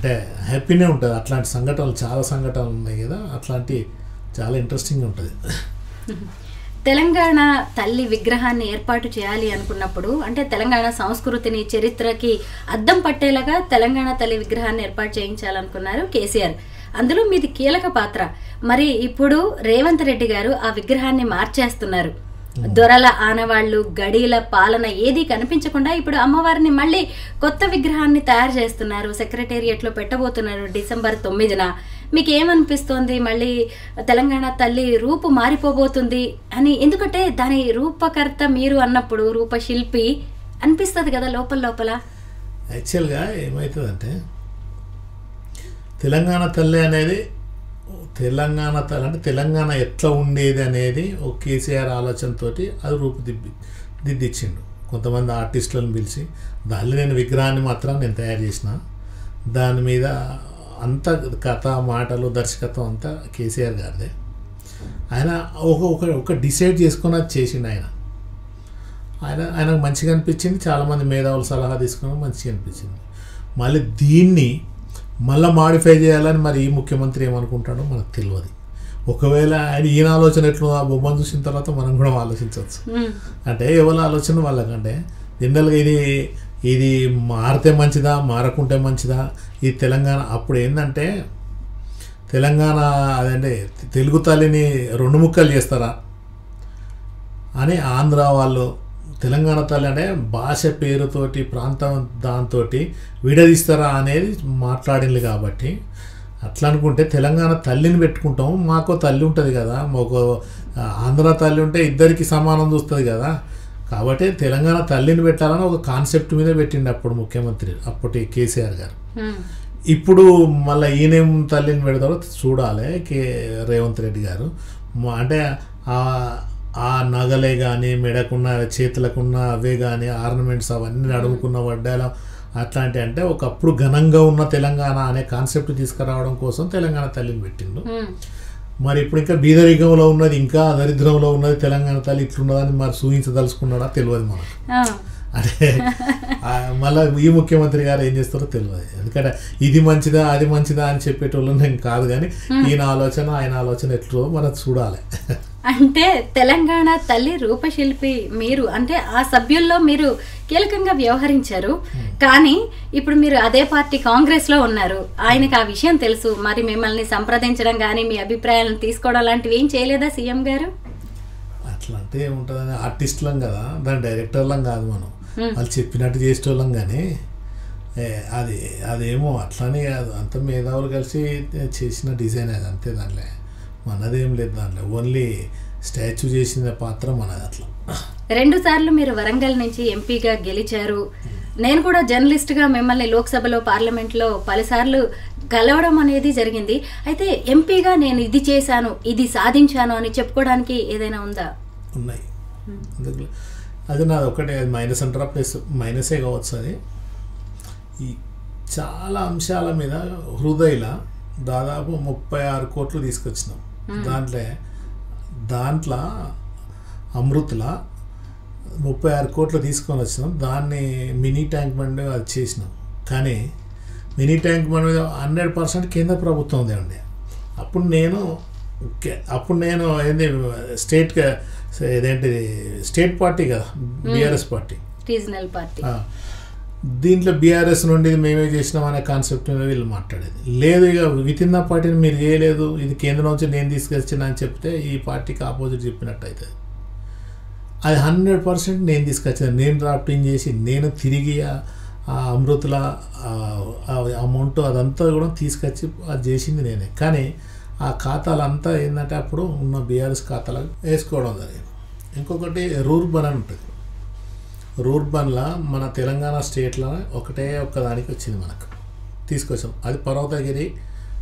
అంటే హ్యాపీనే ఉంటుంది. అట్లాంటి సంఘటనలు చాలా సంఘటనలు ఉన్నాయి కదా, అట్లాంటి చాలా ఇంట్రెస్టింగ్ ఉంటుంది. తెలంగాణ తల్లి విగ్రహాన్ని ఏర్పాటు చేయాలి అనుకున్నప్పుడు, అంటే తెలంగాణ సంస్కృతిని చరిత్రకి అద్దం పట్టేలాగా తెలంగాణ తల్లి విగ్రహాన్ని ఏర్పాటు చేయించాలనుకున్నారు కేసీఆర్. అందులో మీది కీలక పాత్ర. మరి ఇప్పుడు రేవంత్ రెడ్డి గారు ఆ విగ్రహాన్ని మార్చేస్తున్నారు. దొరల ఆనవాళ్లు, గడీల పాలన ఏది కనిపించకుండా ఇప్పుడు అమ్మవారిని మళ్ళీ కొత్త విగ్రహాన్ని తయారు చేస్తున్నారు. సెక్రటేరియట్లో పెట్టబోతున్నారు December 9న. మీకు ఏమనిపిస్తోంది? మళ్ళీ తెలంగాణ తల్లి రూపు మారిపోబోతుంది అని. ఎందుకంటే దాని రూపకర్త మీరు అన్నప్పుడు రూపశిల్పి అనిపిస్తుంది కదా లోపల లోపల. యాక్చువల్గా ఏమవుతుందంటే తెలంగాణ తల్లి అనేది తెలంగాణ తల్లి అంటే తెలంగాణ ఎట్లా ఉండేది అనేది ఒక కేసీఆర్ ఆలోచనతో అది రూపుదిద్దిచ్చిండు. కొంతమంది ఆర్టిస్టులను పిలిచి దాన్ని నేను విగ్రహాన్ని మాత్రం నేను తయారు చేసిన. దాని మీద అంత కథ, మాటలు, దర్శకత్వం అంతా కేసీఆర్ గారిదే. ఆయన ఒక డిసైడ్ చేసుకొని అది చేసిండు. ఆయనకు మంచిగా అనిపించింది. చాలామంది మేధావుల సలహా తీసుకుని మంచిగా అనిపించింది. మళ్ళీ దీన్ని మళ్ళీ మాడిఫై చేయాలని మరి ఈ ముఖ్యమంత్రి ఏమనుకుంటాడో మనకు తెలియదు. ఒకవేళ ఆయన ఈయన ఆలోచన ఎట్లా ఆ బొమ్మను చూసిన తర్వాత మనం కూడా ఆలోచించవచ్చు. అంటే ఎవరి ఆలోచన వాళ్ళకంటే జనరల్గా ఇది మారితే మంచిదా, మారకుంటే మంచిదా, ఈ తెలంగాణ అప్పుడు ఏంటంటే తెలంగాణ అదంటే తెలుగు తల్లిని 2 ముక్కలు చేస్తారా అని ఆంధ్ర వాళ్ళు, తెలంగాణ తల్లి అంటే భాష పేరుతోటి ప్రాంతం దాంతో విడదీస్తారా అనేది మాట్లాడింది. కాబట్టి అట్లా అనుకుంటే తెలంగాణ తల్లిని పెట్టుకుంటాం, మాకు తల్లి ఉంటుంది కదా, మాకు ఆంధ్ర తల్లి ఉంటే ఇద్దరికి సమానం చూస్తుంది కదా. కాబట్టి తెలంగాణ తల్లిని పెట్టాలని ఒక కాన్సెప్ట్ మీద పెట్టిండు అప్పుడు ముఖ్యమంత్రి, అప్పటి కేసీఆర్ గారు. ఇప్పుడు మళ్ళీ ఈయనేం తల్లిని పెడతారో చూడాలి రేవంత్ రెడ్డి గారు. అంటే ఆ నగలే కానీ, మెడకున్న చేతులకున్న అవే కానీ, ఆర్నమెంట్స్ అవన్నీ అడుగుకున్న వడ్డాల అట్లాంటి, అంటే ఒకప్పుడు ఘనంగా ఉన్న తెలంగాణ అనే కాన్సెప్ట్ తీసుకురావడం కోసం తెలంగాణ తల్లిని పెట్టిండు. మరి ఇప్పుడు ఇంకా బీదరికంలో ఉన్నది, ఇంకా దరిద్రంలో ఉన్నది తెలంగాణ తల్లి ఇట్లున్నదని మరి సూచించదలుచుకున్నాడా తెలియదు మనకు. అంటే మళ్ళీ ఈ ముఖ్యమంత్రి గారు ఏం చేస్తారో తెలియదు. ఎందుకంటే ఇది మంచిదా అది మంచిదా అని చెప్పేటోళ్ళు నేను కాదు, కానీ ఆయన ఆలోచన ఎట్లా మనం చూడాలి. అంటే తెలంగాణ తల్లి రూపశిల్పి మీరు, అంటే ఆ సభ్యుల్లో మీరు కీలకంగా వ్యవహరించారు. కానీ ఇప్పుడు మీరు అదే పార్టీ కాంగ్రెస్లో ఉన్నారు. ఆయనకు ఆ విషయం తెలుసు. మరి మిమ్మల్ని సంప్రదించడం కానీ, మీ అభిప్రాయాలను తీసుకోవడం లాంటివి ఏం చేయలేదా సీఎం గారు? అట్లా అంటే ఏముంటుందని, ఆర్టిస్టులం కదా, దాని డైరెక్టర్లం కాదు మనం. వాళ్ళు చెప్పినట్టు చేసేటోళ్ళం. కానీ అదేమో అట్లానే కాదు, అంత మేధావులు కలిసి చేసిన డిజైన్ అది అంతే. దాంట్లో మనదేం లేదు. దాంట్లో ఓన్లీ స్టాచ్యూ చేసిన పాత్ర మనది. అట్లా 2 సార్లు మీరు వరంగల్ నుంచి ఎంపీగా గెలిచారు. నేను కూడా జర్నలిస్ట్గా మిమ్మల్ని లోక్సభలో, పార్లమెంట్లో పలుసార్లు కలవడం అనేది జరిగింది. అయితే ఎంపీగా నేను ఇది చేశాను, ఇది సాధించాను అని చెప్పుకోవడానికి ఏదైనా ఉందా? ఉన్నాయి. అది నాది ఒకటే, అది మైనస్ అంటారా, ప్లస్ మైనసే కావచ్చు. అది ఈ చాలా అంశాల మీద హృదయలా దాదాపు 36 కోట్లు తీసుకొచ్చినాం. దాంట్లో అమృత్లా 36 కోట్లు తీసుకొని వచ్చినాం. దాన్ని మినీ ట్యాంక్ బండ్ అది చేసినాం. కానీ మినీ ట్యాంక్ బండ్ మీద 100% కేంద్ర ప్రభుత్వం ఉందండి. అప్పుడు నేను ఏంది స్టేట్ పార్టీ కదా, బీఆర్ఎస్ పార్టీ, రీజనల్ పార్టీ. దీంట్లో బీఆర్ఎస్ నుండి మేమే చేసినాం అనే కాన్సెప్ట్ మీద వీళ్ళు మాట్లాడేది లేదు. ఇక విత్ ఇన్ ద పార్టీని మీరు చేయలేదు, ఇది కేంద్రం నుంచి నేను తీసుకొచ్చిన అని చెప్తే ఈ పార్టీకి ఆపోజిట్ చెప్పినట్టు అవుతుంది. అది 100% నేను తీసుకొచ్చాను, నేను డ్రాఫ్టింగ్ చేసి, నేను తిరిగి ఆ అమృతుల అమౌంట్ అదంతా కూడా తీసుకొచ్చి అది చేసింది నేనే. కానీ ఆ ఖాతాలంతా ఏంటంటే అప్పుడు ఉన్న బీఆర్ఎస్ ఖాతాలకు వేసుకోవడం జరిగింది. ఇంకొకటి రూర్బన్ అని ఉంటుంది. రూర్బన్లో మన తెలంగాణ స్టేట్లో ఒక్కదానికి వచ్చింది, మనకు తీసుకొచ్చాం. అది పర్వతగిరి,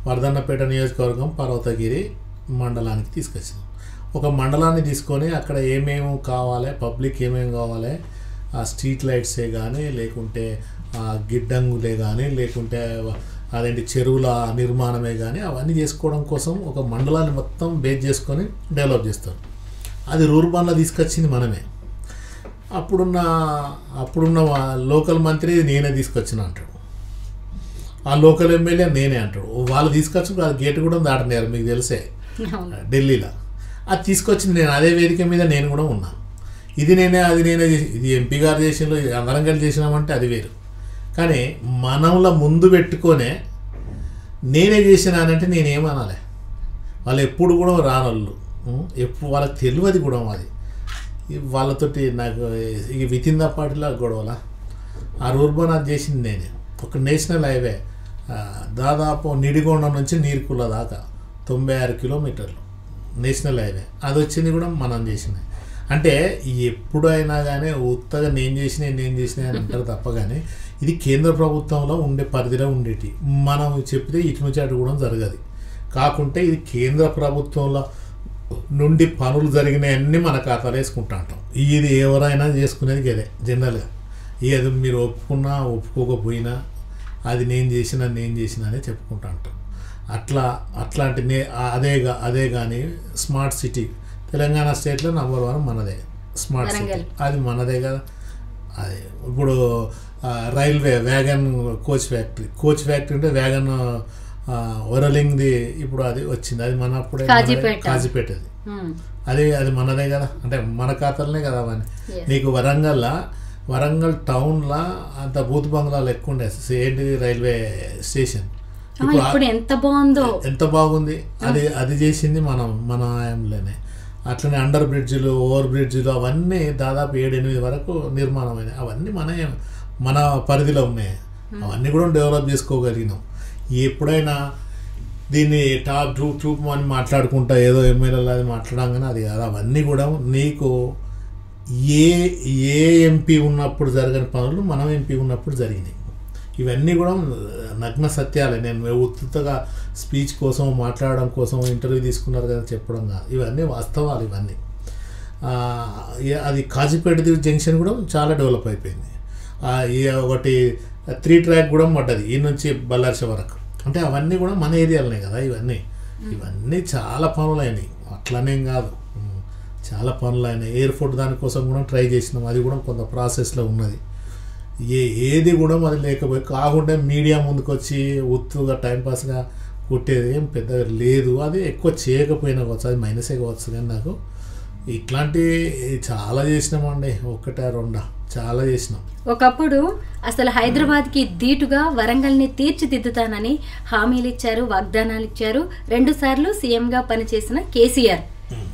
వర్ధన్నపేట నియోజకవర్గం పర్వతగిరి మండలానికి తీసుకొచ్చాం. ఒక మండలాన్ని తీసుకొని అక్కడ ఏమేమి కావాలి, పబ్లిక్ ఏమేమి కావాలి, ఆ స్ట్రీట్ లైట్సే కానీ, లేకుంటే ఆ గిడ్డంగులే కానీ, లేకుంటే అదేంటి చెరువుల నిర్మాణమే కానీ, అవన్నీ చేసుకోవడం కోసం ఒక మండలాన్ని మొత్తం బేస్ చేసుకొని డెవలప్ చేస్తారు. అది రూర్బన్లో తీసుకొచ్చింది మనమే. అప్పుడున్న లోకల్ మంత్రి నేనే తీసుకొచ్చిన అంటాడు. ఆ లోకల్ ఎమ్మెల్యే నేనే అంటాడు. వాళ్ళు తీసుకొచ్చు అది గేట్ కూడా దాటనేరు, మీకు తెలిసే ఢిల్లీలో. అది తీసుకొచ్చింది నేను అదే వేదిక మీద నేను కూడా ఉన్నాను. ఇది నేనే అది నేనే చేసి, ఇది ఎంపీ గారు చేసినలో అందరం కలిసి చేసినామంటే అది వేరు. కానీ మనంలో ముందు పెట్టుకొనే నేనే చేసినానంటే నేనేమనాలి. వాళ్ళు ఎప్పుడు కూడా రానోళ్ళు, ఎప్పుడు వాళ్ళకి తెలియదు కూడా అది. వాళ్ళతోటి నాకు ఇక విత్ ఇన్ ద పార్టీలో గొడవలా. ఆ రూర్బన్ అది చేసింది నేనే. ఒక నేషనల్ హైవే దాదాపు నిడిగొండ నుంచి నీర్కుల దాకా 96 కిలోమీటర్లు నేషనల్ హైవే, అది వచ్చింది కూడా మనం చేసింది. అంటే ఎప్పుడైనా కానీ ఉత్తగా నేను చేసిన అని అంటారు తప్ప, కానీ ఇది కేంద్ర ప్రభుత్వంలో ఉండే పరిధిలో ఉండేటి. మనం చెప్తే ఇటు నుంచి అటు కూడా జరగదు. కాకుంటే ఇది కేంద్ర ప్రభుత్వంలో నుండి పనులు జరిగినాయన్నీ మన ఖాతాలో వేసుకుంటా ఉంటాం. ఇది ఎవరైనా చేసుకునేది గదే జనరల్గా. ఏది మీరు ఒప్పుకున్నా ఒప్పుకోకపోయినా అది నేను చేసిన అనే చెప్పుకుంటా ఉంటాం. అట్లాంటి అదే కానీ స్మార్ట్ సిటీ తెలంగాణ స్టేట్లో నంబర్ 1 మనదే స్మార్ట్ సిటీ. అది మనదే కదా. అది ఇప్పుడు రైల్వే వ్యాగన్ కోచ్ ఫ్యాక్టరీ అంటే వ్యాగన్ వరలింగ్ది ఇప్పుడు అది వచ్చింది. అది మన అప్పుడే కాజీపేటది. అది మనదే కదా. అంటే మన ఖాతాలనే కదా అవన్నీ. నీకు వరంగల్ టౌన్లో అంత బూత్ బంగ్లాలు ఎక్కువ ఉండే ఏంటిది రైల్వే స్టేషన్. ఇప్పుడు ఎంత బాగుంది. అది చేసింది మన ఆయంలోనే. అట్లనే అండర్ బ్రిడ్జిలు, ఓవర్ బ్రిడ్జిలు అవన్నీ దాదాపు 7-8 వరకు నిర్మాణమైనాయి. అవన్నీ మన పరిధిలో ఉన్నాయి. అవన్నీ కూడా డెవలప్ చేసుకోగలిగినాం. ఎప్పుడైనా దీన్ని టాప్ ట్రూప్ అని మాట్లాడుకుంటా ఏదో ఎమ్మెల్యేలు అది మాట్లాడంగానే అది కాదు. అవన్నీ కూడా నీకు ఏ ఎంపీ ఉన్నప్పుడు జరగని పనులు మనం ఎంపీ ఉన్నప్పుడు జరిగినాయి. ఇవన్నీ కూడా నగ్న సత్యాలే. నేను ఉత్తుగా స్పీచ్ కోసం మాట్లాడడం కోసం ఇంటర్వ్యూ తీసుకున్నారు కదా చెప్పడం కాదు. ఇవన్నీ వాస్తవాలు. ఇవన్నీ అది కాజీపేట జంక్షన్ కూడా చాలా డెవలప్ అయిపోయింది. ఒకటి 3 ట్రాక్ కూడా పడ్డది ఈ నుంచి బల్లార్ష వరకు. అంటే అవన్నీ కూడా మన ఏరియాలనే కదా. ఇవన్నీ చాలా పనులు అయినాయి. అట్లనేం కాదు, చాలా పనులు అయినాయి. ఎయిర్పోర్ట్ దానికోసం కూడా ట్రై చేసినాం. అది కూడా కొంత ప్రాసెస్లో ఉన్నది. ఏది కూడా మరి లేకపోయి కాకుండా మీడియా ముందుకు వచ్చి ఉత్తుగా టైంపాస్గా కొట్టేది ఏం పెద్దగా లేదు. అది ఎక్కువ చేయకపోయినా కావచ్చు, అది మైనసే కావచ్చు. కానీ నాకు ఇట్లాంటివి చాలా చేసినామండి. 1-2 చాలా చేసినాం. ఒకప్పుడు అసలు హైదరాబాద్కి ధీటుగా వరంగల్ని తీర్చిదిద్దుతానని హామీలు ఇచ్చారు, వాగ్దానాలు ఇచ్చారు. 2 సార్లు సీఎంగా పనిచేసిన కేసీఆర్.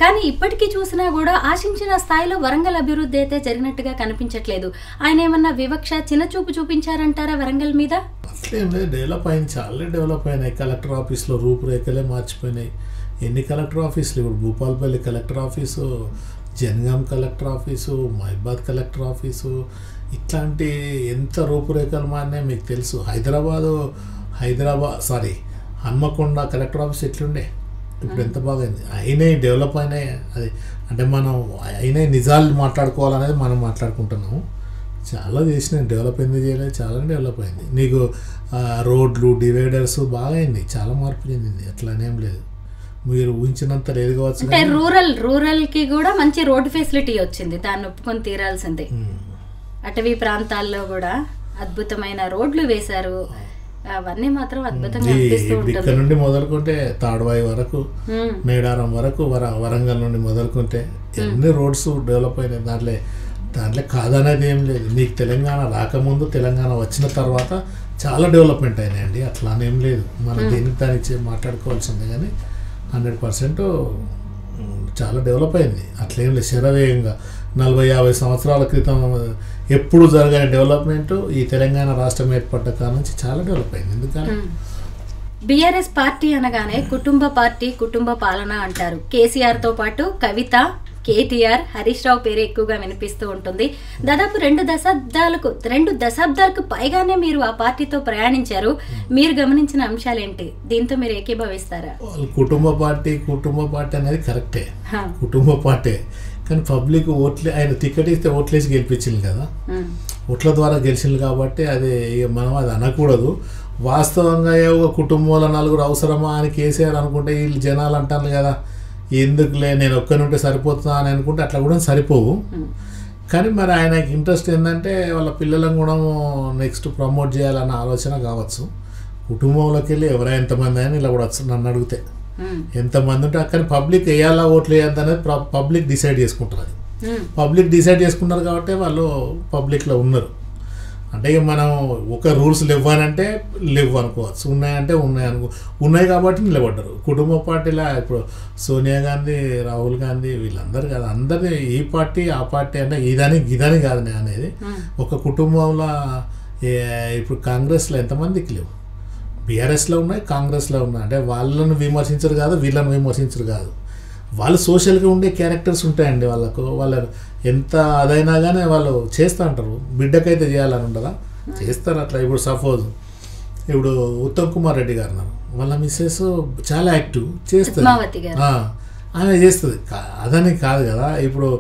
కానీ ఇప్పటికీ చూసినా కూడా ఆశించిన స్థాయిలో వరంగల్ అభివృద్ధి అయితే జరిగినట్టుగా కనిపించట్లేదు. ఆయన ఏమన్నా వివక్ష, చిన్నచూపు చూపించారంటారా వరంగల్ మీద? అట్లేం లేదు, డెవలప్ అయింది, చాలా డెవలప్ అయినాయి. కలెక్టర్ ఆఫీస్లో రూపురేఖలే మార్చిపోయినాయి. ఎన్ని కలెక్టర్ ఆఫీసులు ఇప్పుడు Bhupalpally collector office, Jangaon collector office, మహిబాద్ కలెక్టర్ ఆఫీసు, ఇట్లాంటి ఎంత రూపురేఖలు మారినాయి మీకు తెలుసు. హన్మకొండ కలెక్టర్ ఆఫీస్ ఎట్లుండే, ఇప్పుడు ఎంత బాగైంది. అయినాయి, డెవలప్ అయినాయి. అది అంటే మనం అయినాయి నిజాలు మాట్లాడుకోవాలనేది మనం మాట్లాడుకుంటున్నాము. చాలా చేసినాయి. డెవలప్ ఎందుకు చేయలేదు, చాలా డెవలప్ అయింది. నీకు రోడ్లు, డివైడర్స్ బాగా అయింది, చాలా మార్పు చెందింది. అట్లానేం లేదు, మీరు ఊహించినంత లేదు కావచ్చు. అంటే రూరల్ కి కూడా మంచి రోడ్డు ఫెసిలిటీ వచ్చింది, దాన్ని ఒప్పుకొని తీరాల్సిందే. అటవీ ప్రాంతాల్లో కూడా అద్భుతమైన రోడ్లు వేశారు. అవన్నీ మాత్రం అద్భుతంగా అనిపిస్తూ ఉంటుంది. ఇక్కడ నుండి మొదలుకుంటే తాడ్వాయి వరకు, మేడారం వరకు, వరంగల్ నుండి మొదలుకుంటే ఎన్ని రోడ్స్ డెవలప్ అయినాయి. దాంట్లో కాదనేది ఏం లేదు. నీకు తెలంగాణ రాకముందు, తెలంగాణ వచ్చిన తర్వాత చాలా డెవలప్మెంట్ అయినాయండి. అట్లానేం లేదు, మనం దేనికి దానికి మాట్లాడుకోవాల్సిందే. కానీ 100% చాలా డెవలప్ అయింది. అట్లేం లేదు, శరవేగంగా 40-50 సంవత్సరాల క్రితం ఎప్పుడు జరగని డెవలప్మెంట్ ఈ తెలంగాణ రాష్ట్రం ఏర్పడ్డ కాలం నుంచి చాలా డెవలప్ అయింది. ఎందుకంటే బీఆర్ఎస్ పార్టీ అనగానే కుటుంబ పార్టీ, కుటుంబ పాలన అంటారు. కేసీఆర్తో పాటు కవిత, కేటీఆర్, హరీష్ రావు పేరు ఎక్కువగా వినిపిస్తూ ఉంటుంది. దాదాపు 2 దశాబ్దాలకు పైగానే మీరు ఆ పార్టీతో ప్రయాణించారు. మీరు గమనించిన అంశాలు ఏంటి? దీంతో మీరు ఏకీభవిస్తారా? కుటుంబ పార్టీ అనేది కరెక్టే, కుటుంబ పార్టీ. కానీ పబ్లిక్ ఆయన టికెట్ ఇస్తే ఓట్లేసి గెలిపించింది కదా, ఓట్ల ద్వారా గెలిచింది కాబట్టి అది మనం అది అనకూడదు. వాస్తవంగా ఒక కుటుంబంలో 4 అవసరమా అని కేసీఆర్ అనుకుంటే వీళ్ళు జనాలు అంటారు కదా, ఎందుకులే నేను ఒక్కనుంటే సరిపోతున్నా అని అనుకుంటే అట్లా కూడా సరిపోవు. కానీ మరి ఆయనకి ఇంట్రెస్ట్ ఏంటంటే వాళ్ళ పిల్లలను కూడా నెక్స్ట్ ప్రమోట్ చేయాలన్న ఆలోచన కావచ్చు. కుటుంబంలోకి వెళ్ళి ఎవరైనా ఎంతమంది అని ఇలా కూడా నన్ను అడిగితే ఎంతమంది ఉంటే అక్కడ పబ్లిక్ వేయాలా ఓట్లు వేయద్దు అనేది పబ్లిక్ డిసైడ్ చేసుకుంటారు. అది పబ్లిక్ డిసైడ్ చేసుకున్నారు కాబట్టి వాళ్ళు పబ్లిక్లో ఉన్నారు. అంటే ఇక మనం ఒక రూల్స్ లేవనంటే లేవు అనుకోవచ్చు, ఉన్నాయంటే ఉన్నాయి కాబట్టి నిలబడ్డారు. కుటుంబ పార్టీలా ఇప్పుడు సోనియా గాంధీ, రాహుల్ గాంధీ వీళ్ళందరూ కాదు, అందరినీ ఈ పార్టీ ఆ పార్టీ అంటే ఇదని కాదు అనేది. ఒక కుటుంబంలో ఇప్పుడు కాంగ్రెస్లో ఎంతమందికి లేవు, బీఆర్ఎస్లో ఉన్నాయి, కాంగ్రెస్లో ఉన్నాయి. అంటే వాళ్ళను విమర్శించరు కాదు, వీళ్ళని విమర్శించరు కాదు, వాళ్ళు సోషల్గా ఉండే క్యారెక్టర్స్ ఉంటాయండి. వాళ్ళ ఎంత అదైనా కానీ వాళ్ళు చేస్తూ ఉంటారు. బిడ్డకైతే చేయాలని ఉండదా, చేస్తారు అట్లా. ఇప్పుడు సపోజ్ ఇప్పుడు ఉత్తమ్ కుమార్ రెడ్డి గారు ఉన్నారు, వాళ్ళ మిస్సెస్ చాలా యాక్టివ్ చేస్తుంది, ఆమె చేస్తుంది, అదని కాదు కదా. ఇప్పుడు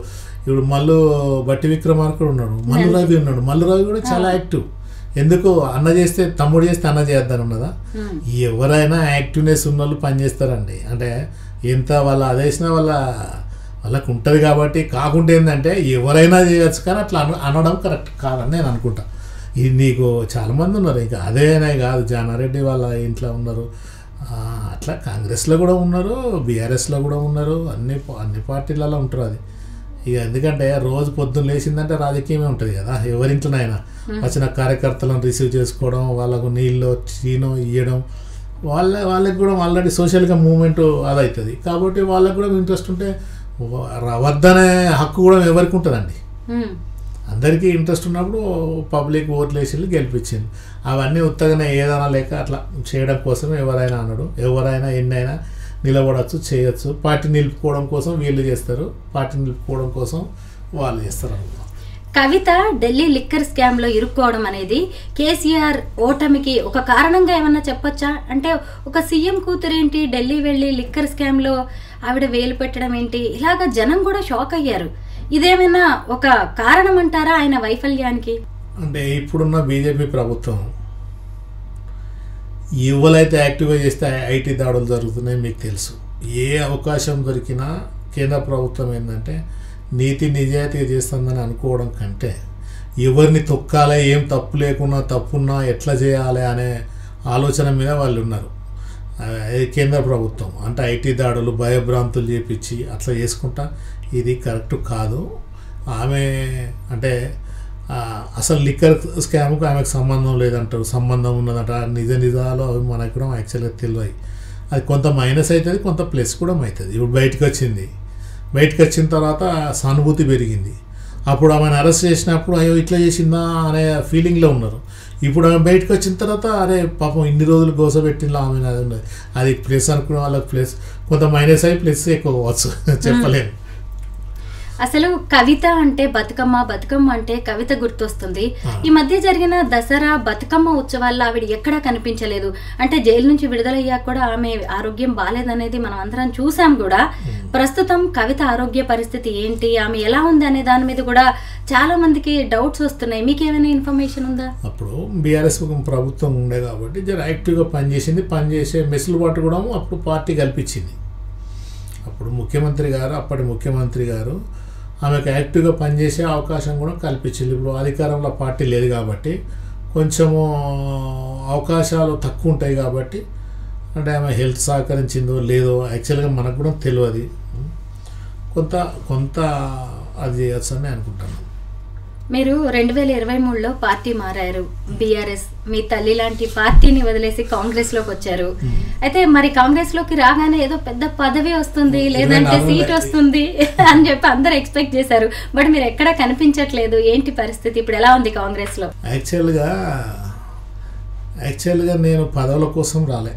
బట్టి విక్రమార్కుడు ఉన్నాడు, మల్లు రవి కూడా చాలా యాక్టివ్. ఎందుకు అన్న చేస్తే తమ్ముడు చేస్తే అన్న చేద్దాని ఉన్నదా? ఎవరైనా యాక్టివ్నెస్ ఉన్న వాళ్ళు పనిచేస్తారండి. అంటే ఎంత వాళ్ళ అదేసినా వాళ్ళకు ఉంటుంది కాబట్టి. కాకుండా ఏంటంటే ఎవరైనా చేయొచ్చు, కానీ అట్లా అనడం కరెక్ట్ కాదని నేను అనుకుంటా. ఇది నీకు చాలామంది ఉన్నారు, ఇంకా అదేనే కాదు, జానారెడ్డి వాళ్ళ ఇంట్లో ఉన్నారు, అట్లా కాంగ్రెస్లో కూడా ఉన్నారు, బీఆర్ఎస్లో కూడా ఉన్నారు, అన్ని పార్టీలలో ఉంటారు. అది ఇక ఎందుకంటే రోజు పొద్దున్న లేచిందంటే రాజకీయమే ఉంటుంది కదా. ఎవరింట్లోనైనా వచ్చిన కార్యకర్తలను రిసీవ్ చేసుకోవడం, వాళ్ళకు నీళ్ళు చీను ఇవ్వడం, వాళ్ళకి కూడా ఆల్రెడీ సోషల్గా మూవ్మెంట్ అదవుతుంది కాబట్టి వాళ్ళకి కూడా ఇంట్రెస్ట్ ఉంటే వద్దనే హక్కు కూడా ఎవరికి ఉంటుందండి. అందరికీ ఇంట్రెస్ట్ ఉన్నప్పుడు పబ్లిక్ ఓట్లు వేసి గెలిపించింది. అవన్నీ ఉత్తగానే ఏదైనా లేక అట్లా చేయడం కోసం ఎవరైనా అన్నాడు, ఎవరైనా ఎన్నైనా నిలబడచ్చు, చేయొచ్చు. పార్టీ నిలుపుకోవడం కోసం వీళ్ళు చేస్తారు, పార్టీ నిలుపుకోవడం కోసం వాళ్ళు చేస్తారు. కవిత ఢిల్లీ లిక్కర్ స్కామ్ లో ఇరుక్కోవడం అనేది కేసీఆర్ ఓటమికి ఒక కారణంగా ఏమన్నా చెప్పొచ్చా? అంటే ఒక సీఎం కూతురేంటి ఢిల్లీ వెళ్ళి లిక్కర్ స్కామ్ లో ఆవిడ వేలు పెట్టడం ఏంటి, ఇలాగా జనం కూడా షాక్ అయ్యారు. ఇదేమైనా ఒక కారణం అంటారా ఆయన వైఫల్యానికి? అంటే ఇప్పుడున్న బీజేపీ ప్రభుత్వం ఎవరైతే యాక్టివ్గా చేస్తే ఐటీ దాడులు జరుగుతున్నాయి మీకు తెలుసు. ఏ అవకాశం దొరికినా కేంద్ర ప్రభుత్వం ఏంటంటే నీతి నిజాయితీగా చేస్తుందని అనుకోవడం కంటే ఎవరిని తొక్కాలి, ఏం తప్పు లేకున్నా తప్పున్నా ఎట్లా చేయాలి అనే ఆలోచన మీద వాళ్ళు ఉన్నారు. కేంద్ర ప్రభుత్వం అంటే ఐటీ దాడులు భయభ్రాంతులు చేపించి అట్లా చేసుకుంటా ఇది కరెక్ట్ కాదు. ఆమె అంటే అసలు లిక్కర్ స్కామ్కు ఆమెకు సంబంధం లేదంటారు, సంబంధం ఉన్నదంట. నిజాలు అవి మనకు కూడా యాక్చువల్గా తెలియదు. అది కొంత మైనస్ అవుతుంది, కొంత ప్లస్ కూడా అవుతుంది. ఇప్పుడు బయటకు వచ్చిన తర్వాత సానుభూతి పెరిగింది. అప్పుడు ఆమెను అరెస్ట్ చేసినప్పుడు అయ్యో ఇట్లా చేసిందా అనే ఫీలింగ్లో ఉన్నారు. ఇప్పుడు ఆమె బయటకు వచ్చిన తర్వాత అరే పాపం ఇన్ని రోజులు గోసపెట్టిందా ఆమె, అది ఉన్నది. అది ప్లస్ అనుకునే వాళ్ళకి ప్లస్, కొంత మైనస్ అయ్యి ప్లస్ ఎక్కువ కావచ్చు, చెప్పలేము. అసలు కవిత అంటే బతుకమ్మ అంటే కవిత గుర్తొస్తుంది. ఈ మధ్య జరిగిన దసరా బతుకమ్మ ఉత్సవాల్లో ఆవిడ ఎక్కడా కనిపించలేదు. అంటే జైలు నుంచి విడుదలయ్యాక కూడా ఆమె ఆరోగ్యం బాలేదనేది మనం అందరం చూసాం కూడా. ప్రస్తుతం కవిత ఆరోగ్య పరిస్థితి ఏంటి, ఆమె ఎలా ఉంది అనే దాని మీద కూడా చాలా మందికి డౌట్స్ వస్తున్నాయి. మీకు ఏమైనా ఇన్ఫర్మేషన్ ఉందా? అప్పుడు బీఆర్ఎస్ ప్రభుత్వం ఉండే కాబట్టి జర యాక్టివ్గా పనిచేసే మెసులుబాటు కూడా అప్పుడు పార్టీ కల్పించింది. అప్పుడు అప్పటి ముఖ్యమంత్రి గారు ఆమెకు యాక్టివ్గా పనిచేసే అవకాశం కూడా కల్పించింది. ఇప్పుడు అధికారంలో పార్టీ లేదు కాబట్టి కొంచెము అవకాశాలు తక్కువ ఉంటాయి కాబట్టి, అంటే ఆమె హెల్త్ సహకరించిందో లేదో యాక్చువల్గా మనకు కూడా తెలియదు. కొంత అది చేయొచ్చు అని అనుకుంటాను. మీరు 2023లో పార్టీ మారారు, బీఆర్ఎస్ మీ తల్లి లాంటి పార్టీని వదిలేసి కాంగ్రెస్ లోకి వచ్చారు. అయితే మరి కాంగ్రెస్ లోకి రాగానే ఏదో పెద్ద పదవి వస్తుంది, లేదంటే సీట్ వస్తుంది అని చెప్పి అందరూ ఎక్స్పెక్ట్ చేశారు. బట్ మీరు ఎక్కడా కనిపించట్లేదు. ఏంటి పరిస్థితి, ఇప్పుడు ఎలా ఉంది కాంగ్రెస్ లో? యాక్చువల్గా నేను పదవుల కోసం రాలే.